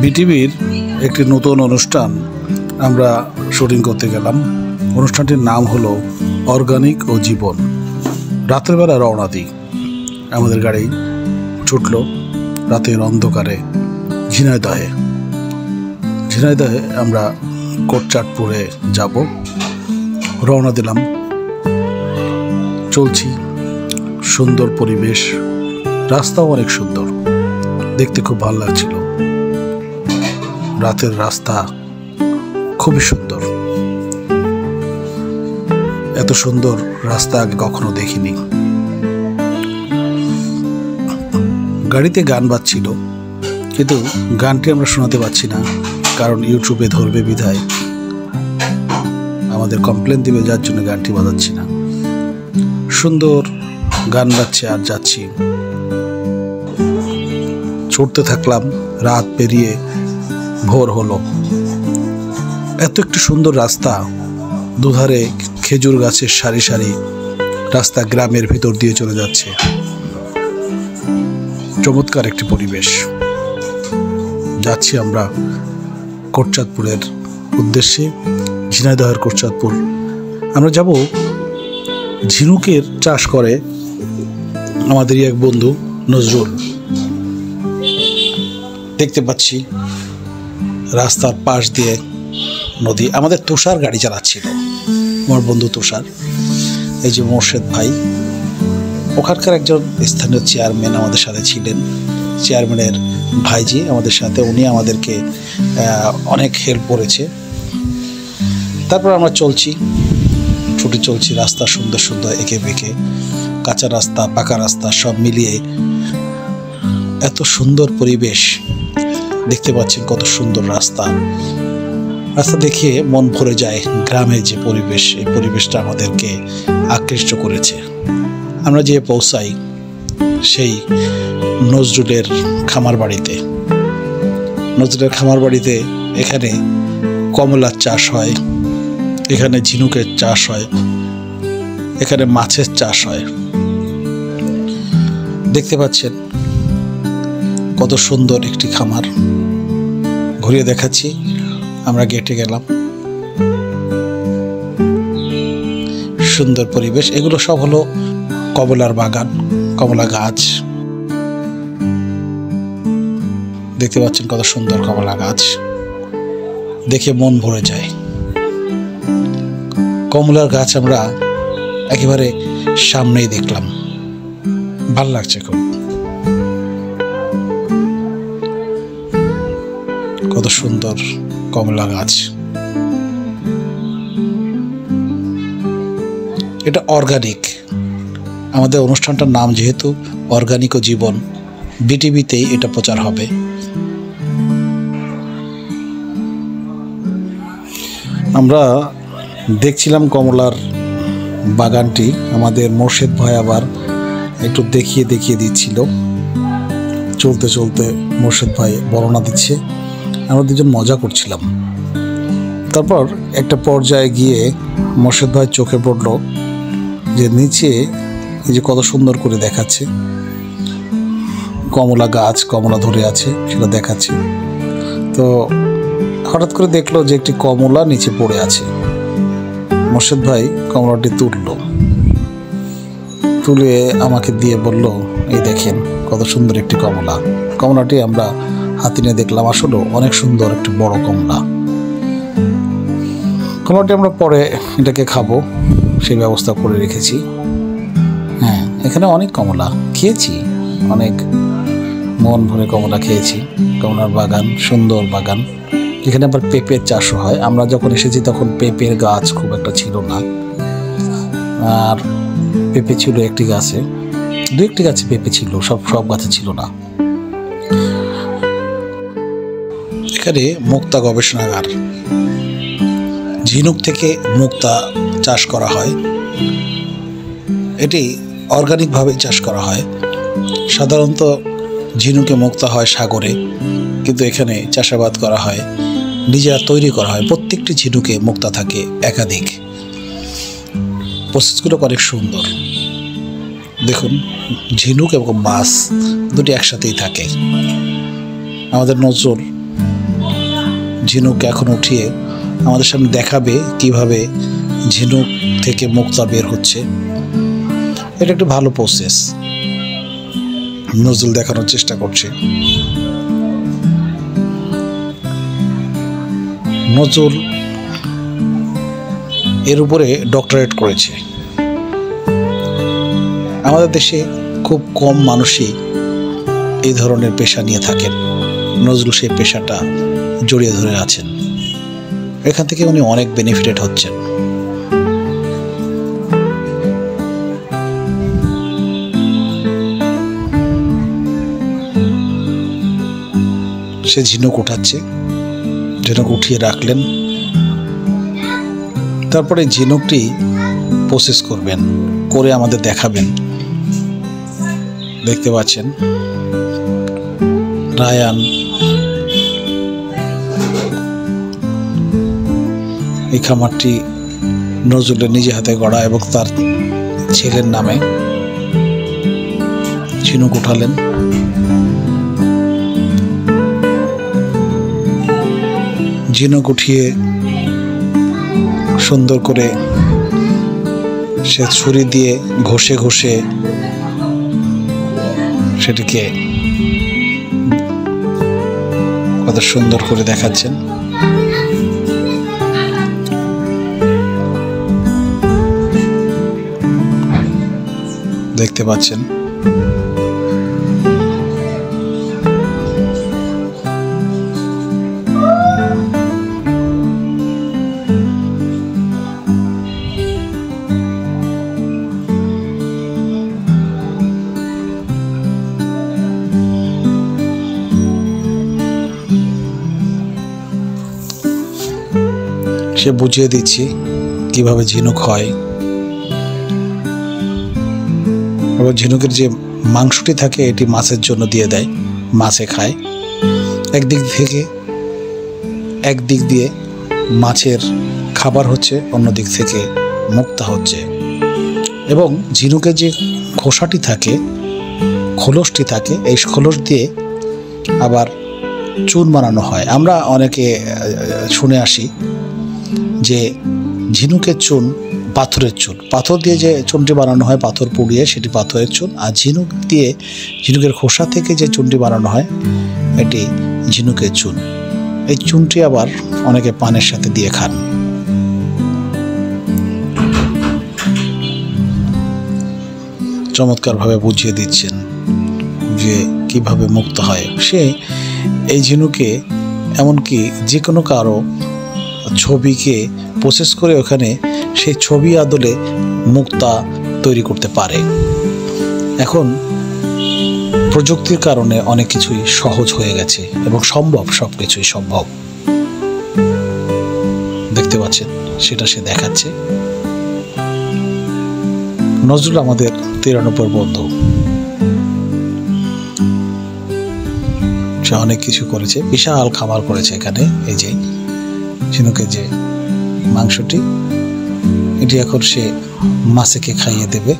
বিটিভির একটি নতুন অনুষ্ঠান আমরা শুটিং করতে গেলাম। অনুষ্ঠানটির নাম হলো অর্গানিক ও জীবন। রাতের বেলা রওনা দিই, আমাদের গাড়ি ছুটল রাতের অন্ধকারে ঝিনাইদহে। আমরা কোটচাঁদপুরে যাব, রওনা দিলাম। চলছি, সুন্দর পরিবেশ, রাস্তাও অনেক সুন্দর, দেখতে খুব ভালো লাগছিল। রাতের রাস্তা খুবই সুন্দর, এত সুন্দর রাস্তা আগে কখনো দেখিনি। গাড়িতে গান বাজছিল, কিন্তু গানটি আমরা শোনাতে পারছি না, কারণ ইউটিউবে ধরবে বিধায় আমাদের কমপ্লেন দিবে, যার জন্য গানটি বাজাচ্ছি না। সুন্দর গান বাজছে আর যাচ্ছি, ছুটতে থাকলাম। রাত পেরিয়ে ভোর হলো। এত একটি সুন্দর রাস্তা, দুধারে খেজুর গাছের সারি সারি রাস্তা গ্রামের ভিতর দিয়ে চলে যাচ্ছে। চমৎকার একটি পরিবেশ। যাচ্ছি আমরা কোটচাঁদপুরের উদ্দেশ্যে, ঝিনাইদহের কোটচাঁদপুর। আমরা যাব, ঝিনুকের চাষ করে আমাদেরই এক বন্ধু নজরুল। দেখতে পাচ্ছি রাস্তার পাশ দিয়ে নদী। আমাদের তুষার গাড়ি চালাচ্ছিল, আমার বন্ধু তুষার। এই যে মোর্শেদ ভাই, ওখানকার একজন স্থানীয় চেয়ারম্যান আমাদের সাথে ছিলেন। চেয়ারম্যানের ভাইজি আমাদের সাথে, উনি আমাদেরকে অনেক হেল্প করেছে। তারপর আমরা ছুটে চলছি। রাস্তা সুন্দর সুন্দর, এঁকে বেঁকে, কাঁচা রাস্তা, পাকা রাস্তা সব মিলিয়ে এত সুন্দর পরিবেশ। দেখতে পাচ্ছেন কত সুন্দর রাস্তা দেখে মন ভরে যায়। গ্রামের যে পরিবেশ, এই পরিবেশটা আমাদেরকে আকৃষ্ট করেছে। আমরা যে পৌঁছাই সেই নজরুলের খামার বাড়িতে। এখানে কমলার চাষ হয়, এখানে ঝিনুকের চাষ হয়, এখানে মাছের চাষ হয়। দেখতে পাচ্ছেন কত সুন্দর একটি খামার। ঘুরিয়ে দেখাচ্ছি। আমরা গেটে গেলাম, সুন্দর পরিবেশ। এগুলো সব হলো কমলার বাগান, কমলা গাছ। দেখতে পাচ্ছেন কত সুন্দর কমলা গাছ, দেখে মন ভরে যায়। কমলার গাছ আমরা একেবারে সামনেই দেখলাম, ভাল লাগছে খুব। কত সুন্দর কমলা গাছ। এটা অর্গানিক। আমাদের অনুষ্ঠানটার নাম যেহেতু অর্গানিক ও জীবন, বিটিভিতেই এটা প্রচার হবে। আমরা দেখছিলাম কমলার বাগানটি। আমাদের মোর্শেদ ভাই আবার একটু দেখিয়ে দিচ্ছিল। চলতে চলতে মোর্শেদ ভাই বর্ণনা দিচ্ছে, আমরা দুজন মজা করছিলাম। তারপর একটা পর্যায়ে গিয়ে মোর্শেদ ভাই চোখে পড়ল যে নিচে এই যে কত সুন্দর করে দেখাচ্ছে কমলা গাছ, কমলা ধরে আছে, সেটা দেখাচ্ছে। তো হঠাৎ করে দেখলো যে একটি কমলা নিচে পড়ে আছে। মোর্শেদ ভাই কমলাটি তুলে আমাকে দিয়ে বলল, এই দেখেন কত সুন্দর একটি কমলা। কমলাটি আমরা হাতে নিয়ে দেখলাম, আসলে অনেক সুন্দর একটি বড় কমলাটি আমরা পরে এটাকে খাবো, সেই ব্যবস্থা করে রেখেছি। হ্যাঁ, এখানে অনেক কমলা খেয়েছি, অনেক মন ভরে কমলা খেয়েছি। কমলার বাগান, সুন্দর বাগান। এখানে আবার পেঁপের চাষও হয়। আমরা যখন এসেছি তখন পেঁপের গাছ খুব একটা ছিল না, আর পেঁপে ছিল একটি গাছে, দু একটি গাছে পেঁপে ছিল, সব গাছে ছিল না। এখানে মুক্তা গবেষণাগার, ঝিনুক থেকে মুক্তা চাষ করা হয়। এটি অর্গানিকভাবে চাষ করা হয়। সাধারণত ঝিনুকে মুক্তা হয় সাগরে, কিন্তু এখানে চাষাবাদ করা হয়, নিজেরা তৈরি করা হয়। প্রত্যেকটি ঝিনুকে মুক্তা থাকে একাধিক। প্রসেসগুলো অনেক সুন্দর। দেখুন, ঝিনুক এবং মাছ দুটি একসাথেই থাকে। আমাদের নজরুল ঝিনুক এখন উঠিয়ে আমাদের সামনে দেখাবে কিভাবে ঝিনুক থেকে মুক্তা বের হচ্ছে। এটা একটু ভালো প্রসেস। নজরুল দেখানোর চেষ্টা করছে। নজরুল এর উপরে ডক্টরেট করেছে। আমাদের দেশে খুব কম মানুষই এই ধরনের পেশা নিয়ে থাকেন। নজরুল সেই পেশাটা জড়িয়ে ধরে আছেন। এখান থেকে উনি অনেক বেনিফিটেড হচ্ছেন। সে ঝিনুক উঠাচ্ছে, ঝিনুক উঠিয়ে রাখলেন। তারপরে ঝিনুকটি প্রসেস করবেন, করে আমাদের দেখাবেন। দেখতে পাচ্ছেন রায়ান এই খামারটি নজরুলের নিজে হাতে গড়া এবং তার ছেলের নামে। ঝিনুক উঠালেন, ঝিনুক উঠিয়ে সুন্দর করে সে ছুরি দিয়ে ঘষে ঘষে সেটিকে কত সুন্দর করে দেখাচ্ছেন। দেখতে পাচ্ছেন সে বুঝিয়ে দিচ্ছি কিভাবে ঝিনুক হয়। এবং ঝিনুকের যে মাংসটি থাকে এটি মাছের জন্য দিয়ে দেয়, মাছে খায়। একদিক দিয়ে মাছের খাবার হচ্ছে, অন্য দিক থেকে মুক্তা হচ্ছে। এবং ঝিনুকের যে খোসাটি থাকে, খোলসটি থাকে, এই খোলস দিয়ে আবার চুন বানানো হয়। আমরা অনেকে শুনে আসি যে ঝিনুকের চুন পাথরের চুন, পাথর দিয়ে যে চুনটি বানানো হয়, পাথর পুড়িয়ে সেটি পাথরের চুন। আর ঝিনুক দিয়ে, ঝিনুকের খোসা থেকে যে চুনটি বানানো হয় এটি ঝিনুকের চুন। এই চুনটি আবার অনেকে পানের সাথে দিয়ে খান। চমৎকারভাবে বুঝিয়ে দিচ্ছেন যে কিভাবে মুক্ত হয়। সে এই ঝিনুকে এমনকি যে কোনো কারো ছবিকে প্রসেস করে ওখানে সেই ছবি আদলে মুক্তা তৈরি করতে পারে। এখন প্রযুক্তির কারণে অনেক কিছুই সহজ হয়ে গেছে এবং সম্ভব, সব কিছুই সম্ভব। দেখতে পাচ্ছেন সেটা সে দেখাচ্ছে। নজরুল আমাদের 93 বন্ধু। সে অনেক কিছু করেছে, বিশাল খামার করেছে এখানে। এই যে ঝিনুকের যে মাংসটি, এটি এখন সে মাছেকে খাইয়ে দেবে।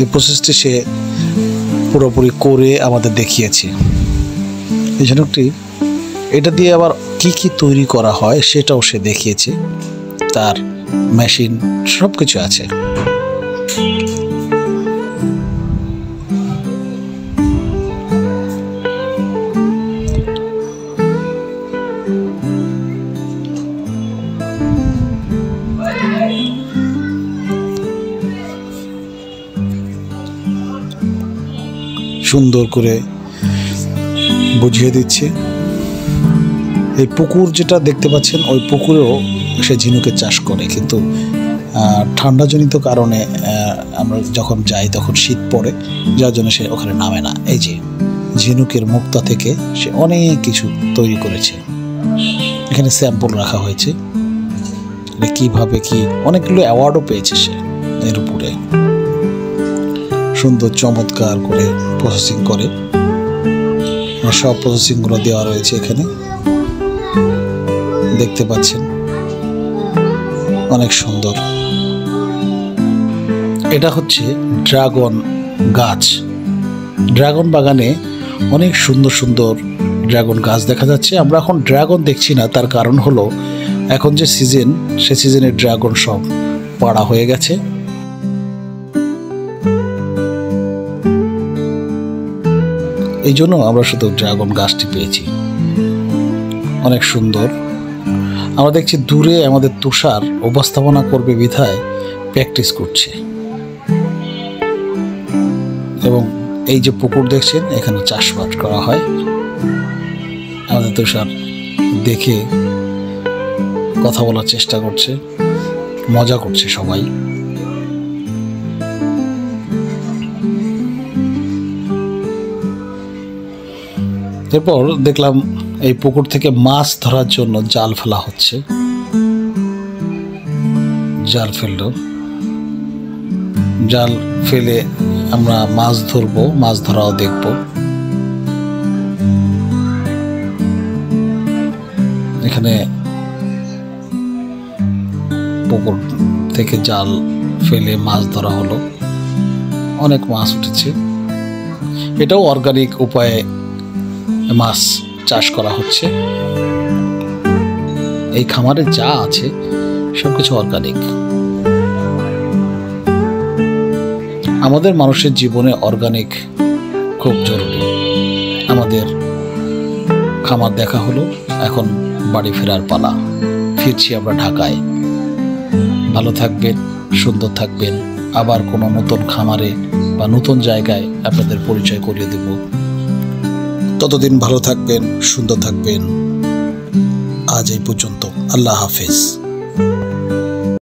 এই প্রসেসটি সে পুরোপুরি করে আমাদের দেখিয়েছে। এই ঝিনুকটি, এটা দিয়ে আবার কি কি তৈরি করা হয় সেটাও সে দেখিয়েছে। তার মেশিন সব কিছু আছে। সুন্দর করে বুঝিয়ে দিচ্ছে। এই পুকুর যেটা দেখতে পাচ্ছেন, ওই পুকুরেও সে ঝিনুকের চাষ করে, কিন্তু ঠান্ডাজনিত কারণে আমরা যখন যাই তখন শীত পড়ে, যার জন্য সে ওখানে নামে না। এই যে ঝিনুকের মুক্তা থেকে সে অনেক কিছু তৈরি করেছে। এখানে স্যাম্পল রাখা হয়েছে, কিভাবে কি অনেকগুলো অ্যাওয়ার্ডও পেয়েছে সে এর উপরে। সুন্দর চমৎকার করে প্রসেসিং করে, সব প্রসেসিংগুলো দেওয়া রয়েছে এখানে। দেখতে পাচ্ছেন অনেক সুন্দর। এটা হচ্ছে ড্রাগন গাছ। ড্রাগন বাগানে অনেক সুন্দর সুন্দর ড্রাগন গাছ দেখা যাচ্ছে। আমরা এখন ড্রাগন দেখছি না, তার কারণ হলো এখন যে সিজন, সে সিজনে ড্রাগন সব পাড়া হয়ে গেছে। এই জন্য আমরা শুধু ড্রাগন গাছটি পেয়েছি, অনেক সুন্দর। আমরা দেখছি দূরে আমাদের তুষার উপস্থাপনা করবে বিধায় প্র্যাকটিস করছে। এবং এই যে পুকুর দেখছেন, এখানে চাষবাস করা হয়। আমাদের তুষার দেখে কথা বলার চেষ্টা করছে, মজা করছে সবাই। এরপর দেখলাম এই পুকুর থেকে মাছ ধরার জন্য জাল ফেলা হচ্ছে। জাল ফেললো, জাল ফেলে আমরা মাছ ধরবো, মাছ ধরাও দেখব। এখানে পুকুর থেকে জাল ফেলে মাছ ধরা হলো, অনেক মাছ উঠেছে। এটাও অর্গানিক উপায়ে মাছ চাষ করা হচ্ছে। এই খামারে যা আছে সবকিছু অর্গানিক। আমাদের মানুষের জীবনে অর্গানিক খুব জরুরি। আমাদের খামার দেখা হলো, এখন বাড়ি ফেরার পালা। ফিরছি আমরা ঢাকায়। ভালো থাকবেন, সুন্দর থাকবেন। আবার কোনো নতুন খামারে বা নতুন জায়গায় আপনাদের পরিচয় করিয়ে দেব। ততদিন ভালো থাকবেন, সুন্দর থাকবেন। আজ এই পর্যন্ত। আল্লাহ হাফেজ।